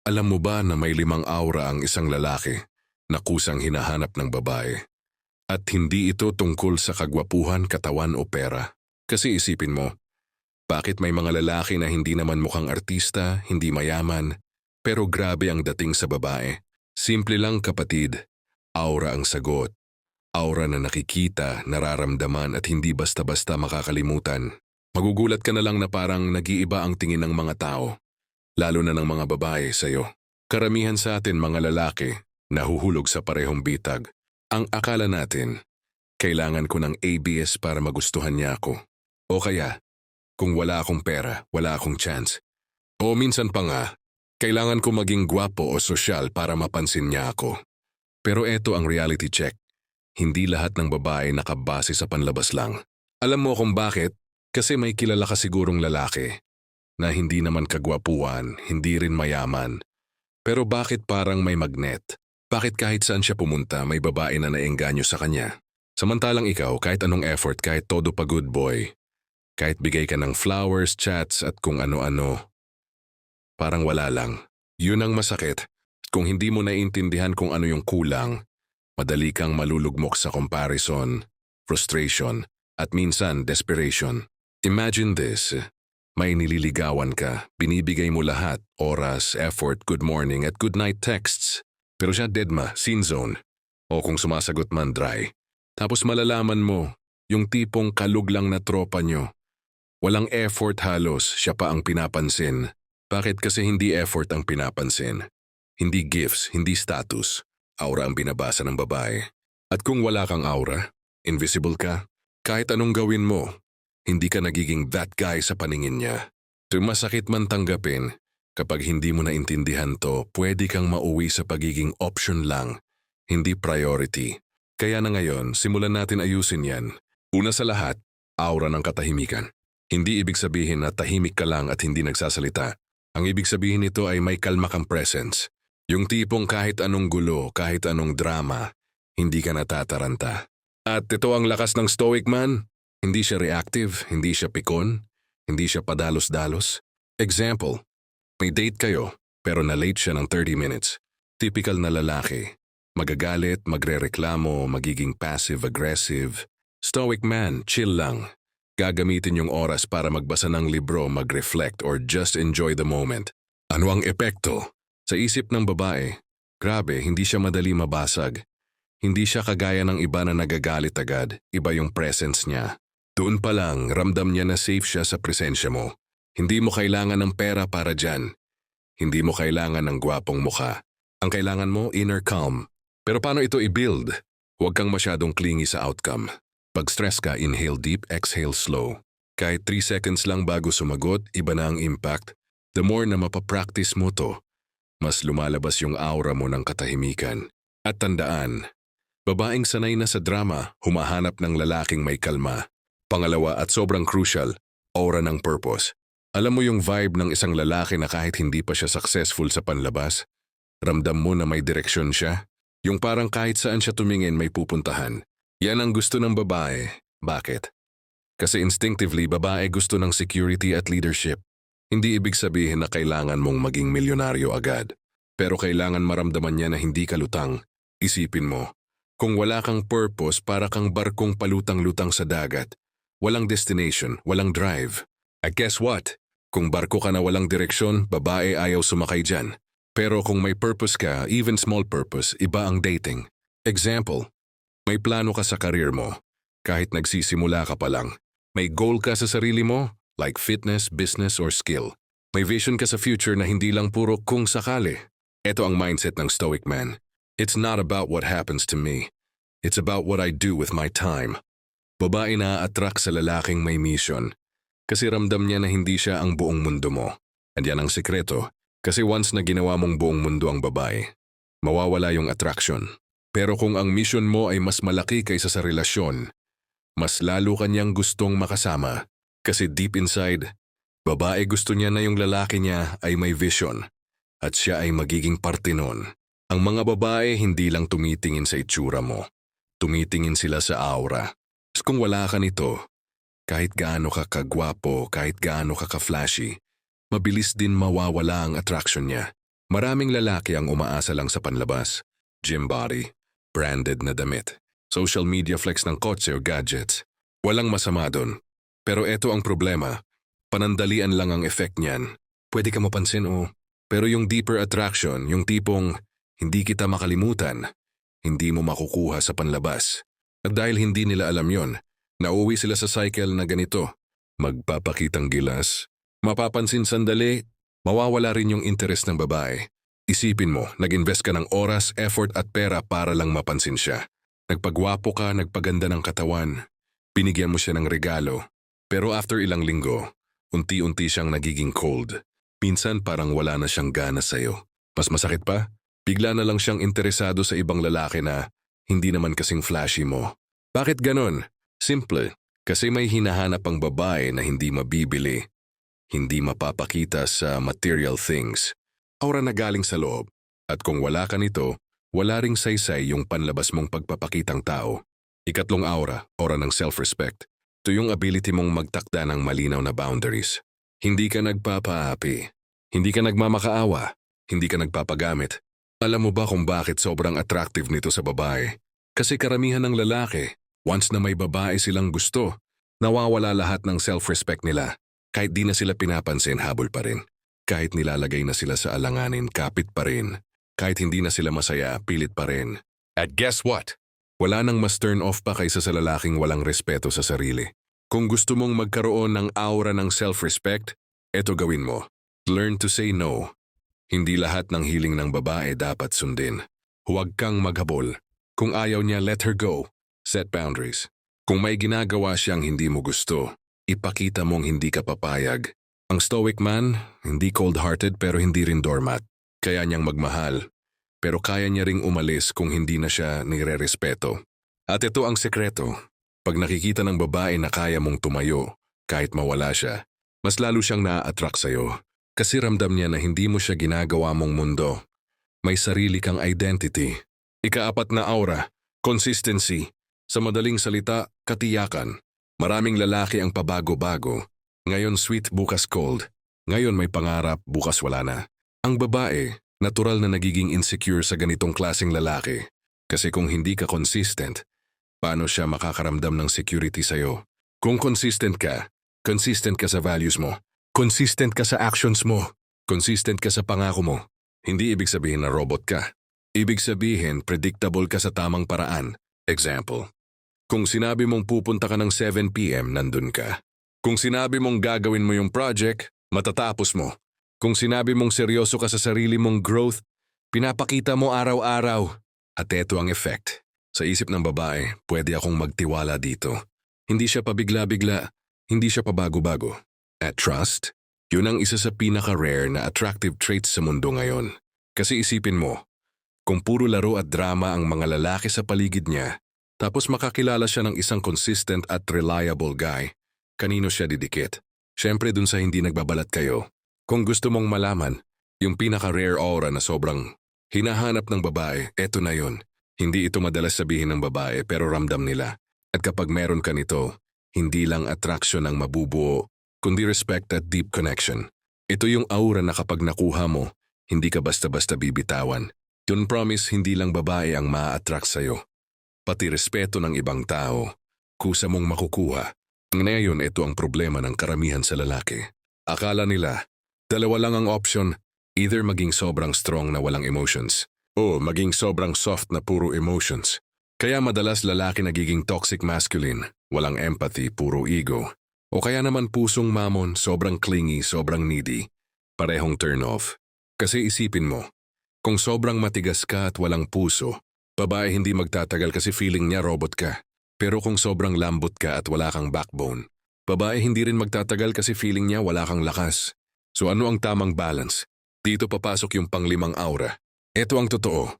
Alam mo ba na may 5 aura ang isang lalaki na kusang hinahanap ng babae? At hindi ito tungkol sa kagwapuhan, katawan o pera. Kasi isipin mo, bakit may mga lalaki na hindi naman mukhang artista, hindi mayaman, pero grabe ang dating sa babae? Simple lang kapatid, aura ang sagot. Aura na nakikita, nararamdaman at hindi basta-basta makakalimutan. Magugulat ka na lang na parang nag-iiba ang tingin ng mga tao, lalo na ng mga babae sa'yo. Karamihan sa atin mga lalaki, nahuhulog sa parehong bitag. Ang akala natin, kailangan ko ng ABS para magustuhan niya ako. O kaya, kung wala akong pera, wala akong chance. O minsan pa nga, kailangan ko maging gwapo o sosyal para mapansin niya ako. Pero eto ang reality check. Hindi lahat ng babae nakabase sa panlabas lang. Alam mo kung bakit? Kasi may kilala ka sigurong lalaki na hindi naman kagwapuan, hindi rin mayaman. Pero bakit parang may magnet? Bakit kahit saan siya pumunta may babae na naengganyo sa kanya? Samantalang ikaw, kahit anong effort, kahit todo pa good boy, kahit bigay ka ng flowers, chats at kung ano-ano, parang wala lang. Yun ang masakit. Kung hindi mo naiintindihan kung ano yung kulang, madali kang malulugmok sa comparison, frustration, at minsan desperation. Imagine this, may nililigawan ka, binibigay mo lahat, oras, effort, good morning at good night texts. Pero siya deadma, scene zone. O kung sumasagot man dry. Tapos malalaman mo, yung tipong kalug lang na tropa nyo. Walang effort halos, siya pa ang pinapansin. Bakit kasi hindi effort ang pinapansin? Hindi gifts, hindi status. Aura ang binabasa ng babae. At kung wala kang aura, invisible ka, kahit anong gawin mo, hindi ka nagiging that guy sa paningin niya. Masakit man tanggapin, kapag hindi mo naintindihan to, pwede kang mauwi sa pagiging option lang, hindi priority. Kaya na ngayon, simulan natin ayusin yan. Una sa lahat, aura ng katahimikan. Hindi ibig sabihin na tahimik ka lang at hindi nagsasalita. Ang ibig sabihin nito ay may kalma kang presence. Yung tipong kahit anong gulo, kahit anong drama, hindi ka natataranta. At ito ang lakas ng stoic man. Hindi siya reactive, hindi siya pikon, hindi siya padalos-dalos. Example, may date kayo, pero na-late siya ng 30 minutes. Typical na lalaki. Magagalit, magrereklamo, magiging passive-aggressive. Stoic man, chill lang. Gagamitin yung oras para magbasa ng libro, mag-reflect, or just enjoy the moment. Ano ang epekto? Sa isip ng babae, grabe, hindi siya madali mabasag. Hindi siya kagaya ng iba na nagagalit agad, iba yung presence niya. Doon pa lang, ramdam niya na safe siya sa presensya mo. Hindi mo kailangan ng pera para dyan. Hindi mo kailangan ng gwapong mukha. Ang kailangan mo, inner calm. Pero paano ito i-build? Huwag kang masyadong clingy sa outcome. Pag stress ka, inhale deep, exhale slow. Kahit 3 seconds lang bago sumagot, iba na ang impact. The more na mapapractice mo to, mas lumalabas yung aura mo ng katahimikan. At tandaan, babaeng sanay na sa drama, humahanap ng lalaking may kalma. Pangalawa at sobrang crucial, aura ng purpose. Alam mo yung vibe ng isang lalaki na kahit hindi pa siya successful sa panlabas, ramdam mo na may direksyon siya? Yung parang kahit saan siya tumingin may pupuntahan. Yan ang gusto ng babae. Bakit? Kasi instinctively, babae gusto ng security at leadership. Hindi ibig sabihin na kailangan mong maging milyonaryo agad. Pero kailangan maramdaman niya na hindi ka lutang. Isipin mo, kung wala kang purpose para kang barkong palutang-lutang sa dagat, walang destination, walang drive. I guess what? Kung barko ka na walang direksyon, babae ayaw sumakay dyan. Pero kung may purpose ka, even small purpose, iba ang dating. Example, may plano ka sa career mo. Kahit nagsisimula ka pa lang. May goal ka sa sarili mo, like fitness, business, or skill. May vision ka sa future na hindi lang puro kung sakali. Ito ang mindset ng stoic man. It's not about what happens to me. It's about what I do with my time. Babae na attract sa lalaking may mission. Kasi ramdam niya na hindi siya ang buong mundo mo. At yan ang sikreto. Kasi once na ginawa mong buong mundo ang babae, mawawala yung attraction. Pero kung ang mission mo ay mas malaki kaysa sa relasyon, mas lalo kanyang gustong makasama. Kasi deep inside, babae gusto niya na yung lalaki niya ay may vision. At siya ay magiging parte nun. Ang mga babae hindi lang tumitingin sa itsura mo. Tumitingin sila sa aura. Kung wala ka nito, kahit gaano ka kagwapo, kahit gaano ka ka-flashy, mabilis din mawawala ang attraction niya. Maraming lalaki ang umaasa lang sa panlabas, gym body, branded na damit, social media flex ng kotse o gadgets. Walang masama doon. Pero eto ang problema, panandalian lang ang effect niyan. Pwede ka mapansin pero yung deeper attraction, yung tipong hindi kita makalimutan, hindi mo makukuha sa panlabas. At dahil hindi nila alam yon, nauwi sila sa cycle na ganito. Magpapakitang gilas, mapapansin sandali, mawawala rin yung interest ng babae. Isipin mo, nag-invest ka ng oras, effort at pera para lang mapansin siya. Nagpagwapo ka, nagpaganda ng katawan, binigyan mo siya ng regalo. Pero after ilang linggo, unti-unti siyang nagiging cold. Minsan parang wala na siyang gana sa'yo. Mas masakit pa, bigla na lang siyang interesado sa ibang lalaki na hindi naman kasing flashy mo. Bakit ganon? Simple, kasi may hinahanap ang babae na hindi mabibili. Hindi mapapakita sa material things. Aura na galing sa loob. At kung wala ka nito, wala ring saysay yung panlabas mong pagpapakitang tao. Ikatlong aura ng self-respect. Ito yung ability mong magtakda ng malinaw na boundaries. Hindi ka nagpapaapi. Hindi ka nagmamakaawa. Hindi ka nagpapagamit. Alam mo ba kung bakit sobrang attractive nito sa babae? Kasi karamihan ng lalaki, once na may babae silang gusto, nawawala lahat ng self-respect nila. Kahit di na sila pinapansin, habol pa rin. Kahit nilalagay na sila sa alanganin, kapit pa rin. Kahit hindi na sila masaya, pilit pa rin. At guess what? Wala nang mas turn off pa kaysa sa lalaking walang respeto sa sarili. Kung gusto mong magkaroon ng aura ng self-respect, eto gawin mo. Learn to say no. Hindi lahat ng hiling ng babae dapat sundin. Huwag kang maghabol. Kung ayaw niya, let her go. Set boundaries. Kung may ginagawa siyang hindi mo gusto, ipakita mong hindi ka papayag. Ang stoic man, hindi cold-hearted pero hindi rin doormat. Kaya niyang magmahal. Pero kaya niya ring umalis kung hindi na siya nire-respeto. At ito ang sekreto. Pag nakikita ng babae na kaya mong tumayo, kahit mawala siya, mas lalo siyang na-attract sa'yo. Kasi ramdam niya na hindi mo siya ginagawa mong mundo. May sarili kang identity. Ikaapat na aura, consistency. Sa madaling salita, katiyakan. Maraming lalaki ang pabago-bago. Ngayon sweet, bukas cold. Ngayon may pangarap, bukas wala na. Ang babae, natural na nagiging insecure sa ganitong klaseng lalaki. Kasi kung hindi ka consistent, paano siya makakaramdam ng security sa'yo? Kung consistent ka sa values mo. Consistent ka sa actions mo. Consistent ka sa pangako mo. Hindi ibig sabihin na robot ka. Ibig sabihin, predictable ka sa tamang paraan. Example, kung sinabi mong pupunta ka ng 7 p.m., nandun ka. Kung sinabi mong gagawin mo yung project, matatapos mo. Kung sinabi mong seryoso ka sa sarili mong growth, pinapakita mo araw-araw. At eto ang effect. Sa isip ng babae, pwede akong magtiwala dito. Hindi siya pabigla-bigla, hindi siya pabago-bago. At trust, yun ang isa sa pinaka-rare na attractive traits sa mundo ngayon. Kasi isipin mo, kung puro laro at drama ang mga lalaki sa paligid niya, tapos makakilala siya ng isang consistent at reliable guy, kanino siya didikit? Siyempre dun sa hindi nagbabalat kayo. Kung gusto mong malaman, yung pinaka-rare aura na sobrang hinahanap ng babae, eto na yun. Hindi ito madalas sabihin ng babae pero ramdam nila. At kapag meron ka nito, hindi lang attraction ang mabubuo, kundi respect at deep connection. Ito yung aura na kapag nakuha mo, hindi ka basta-basta bibitawan. Yun promise hindi lang babae ang ma-attract sa'yo. Pati respeto ng ibang tao, kusa mong makukuha. Ngayon ito ang problema ng karamihan sa lalaki. Akala nila, dalawa lang ang option, either maging sobrang strong na walang emotions, o maging sobrang soft na puro emotions. Kaya madalas lalaki nagiging toxic masculine, walang empathy, puro ego. O kaya naman pusong mamon, sobrang clingy, sobrang needy, parehong turn off. Kasi isipin mo, kung sobrang matigas ka at walang puso, babae hindi magtatagal kasi feeling niya robot ka. Pero kung sobrang lambot ka at wala kang backbone, babae hindi rin magtatagal kasi feeling niya wala kang lakas. So ano ang tamang balance? Dito papasok yung panglimang aura. Ito ang totoo.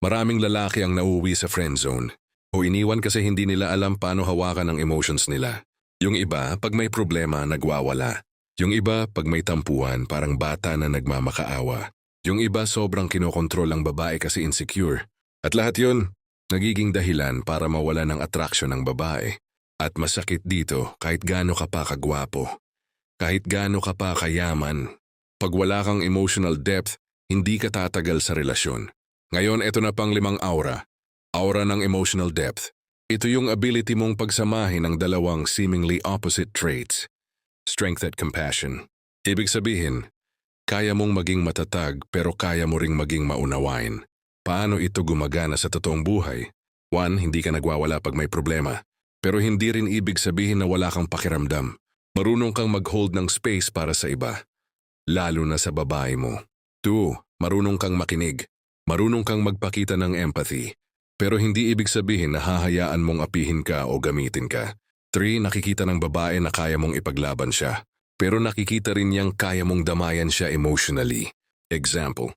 Maraming lalaki ang nauuwi sa friend zone o iniwan kasi hindi nila alam paano hawakan ang emotions nila. Yung iba, pag may problema, nagwawala. Yung iba, pag may tampuhan, parang bata na nagmamakaawa. Yung iba, sobrang kinokontrol ang babae kasi insecure. At lahat yun, nagiging dahilan para mawala ng attraction ng babae. At masakit dito kahit gaano ka pa kagwapo. Kahit gaano ka pa kayaman. Pag wala kang emotional depth, hindi ka tatagal sa relasyon. Ngayon, ito na pang 5 aura. Aura ng emotional depth. Ito yung ability mong pagsamahin ng dalawang seemingly opposite traits. Strength at compassion. Ibig sabihin, kaya mong maging matatag pero kaya mo ring maging maunawain. Paano ito gumagana sa totoong buhay? 1. Hindi ka nagwawala pag may problema. Pero hindi rin ibig sabihin na wala kang pakiramdam. Marunong kang mag-hold ng space para sa iba. Lalo na sa babae mo. 2. Marunong kang makinig. Marunong kang magpakita ng empathy. Pero hindi ibig sabihin na hahayaan mong apihin ka o gamitin ka. 3. Nakikita ng babae na kaya mong ipaglaban siya. Pero nakikita rin niyang kaya mong damayan siya emotionally. Example,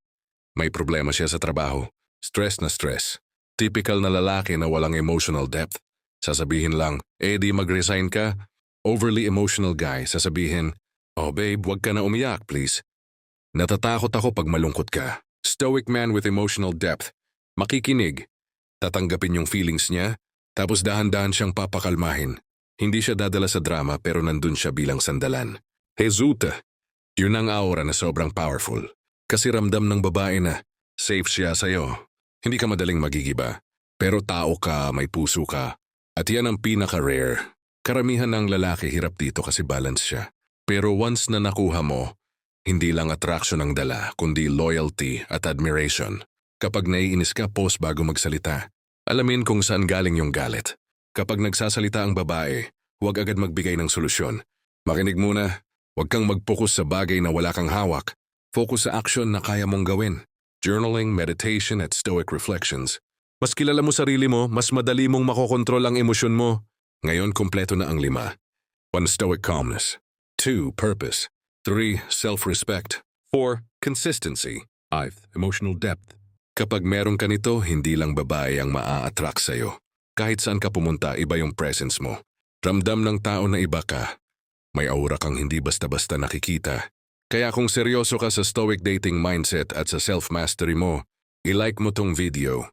may problema siya sa trabaho. Stress na stress. Typical na lalaki na walang emotional depth. Sasabihin lang, di mag-resign ka. Overly emotional guy, sasabihin, oh babe, wag ka na umiyak, please. Natatakot ako pag malungkot ka. Stoic man with emotional depth. Makikinig. Tatanggapin yung feelings niya, tapos dahan-dahan siyang papakalmahin. Hindi siya dadala sa drama pero nandun siya bilang sandalan. Hezuta. Yun ang aura na sobrang powerful. Kasi ramdam ng babae na safe siya sa'yo. Hindi ka madaling magigiba. Pero tao ka, may puso ka. At yan ang pinaka-rare. Karamihan ng lalaki hirap dito kasi balance siya. Pero once na nakuha mo, hindi lang attraction ang dala, kundi loyalty at admiration. Kapag naiinis ka, pause bago magsalita. Alamin kung saan galing yung galit. Kapag nagsasalita ang babae, huwag agad magbigay ng solusyon. Makinig muna. Huwag kang mag-focus sa bagay na wala kang hawak. Focus sa action na kaya mong gawin. Journaling, meditation at stoic reflections. Mas kilala mo sarili mo, mas madali mong makokontrol ang emosyon mo. Ngayon, kumpleto na ang 5. 1. Stoic calmness. 2. Purpose. 3. Self-respect. 4. Consistency. 5. Emotional depth. Kapag meron ka nito, hindi lang babae ang maa-attract sa'yo. Kahit saan ka pumunta, iba yung presence mo. Ramdam ng tao na iba ka. May aura kang hindi basta-basta nakikita. Kaya kung seryoso ka sa stoic dating mindset at sa self-mastery mo, i-like mo tong video.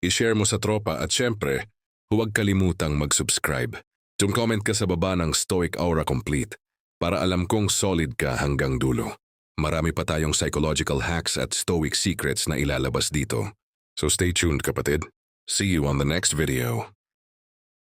I-share mo sa tropa at syempre, huwag kalimutang mag-subscribe. Comment ka sa baba ng Stoic Aura Complete para alam kong solid ka hanggang dulo. Marami pa tayong psychological hacks at stoic secrets na ilalabas dito. So stay tuned, kapatid. See you on the next video.